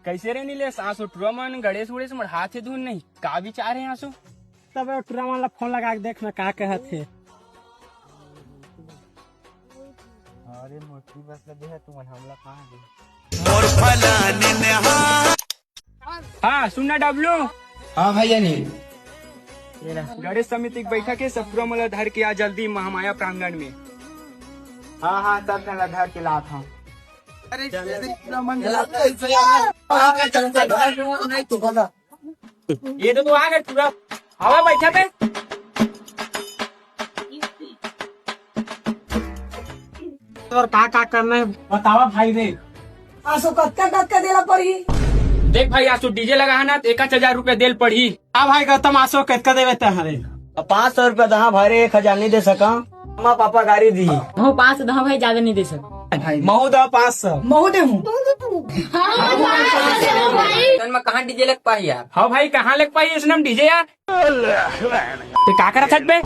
कैसे रे नीलेश आंसू टुरा मन गणेश उड़ेश मोर हाथ से धुन नहीं का विचार है आंसू। तब टुरा मन ला फोन लगा के देख ना का कहत है। अरे मोटी बस लगे है तुम हमला कहाँ गए। हाँ सुनना डब्लू। हाँ भाई अनिल। गणेश समिति की बैठक है सब मला धर के आ जल्दी महामाया प्रांगण में। हाँ हाँ सब ठंडा धर के लात हूँ। ये तो आ गए पूरा हवा बैठा पे। और का करना है बतावा भाई रे। आसो कत्का देला पड़ी। देख भाई आंसू डीजे लगा है ना तो 1000 रुपया देल पड़ी। हाँ भाई गौतम आसो कतका देवे तहरे 500 रुपया दहा भाई 1000 नहीं दे सका। माँ पापा गाड़ी दी। वो 5 दहा भाई ज्यादा नहीं दे सकते। महू दा 500 महू दे हूँ। में कहाँ डीजे लग पाई यार। हाँ भाई कहाँ लग पाई इस नाम डीजे यार। तो का करा छत पे।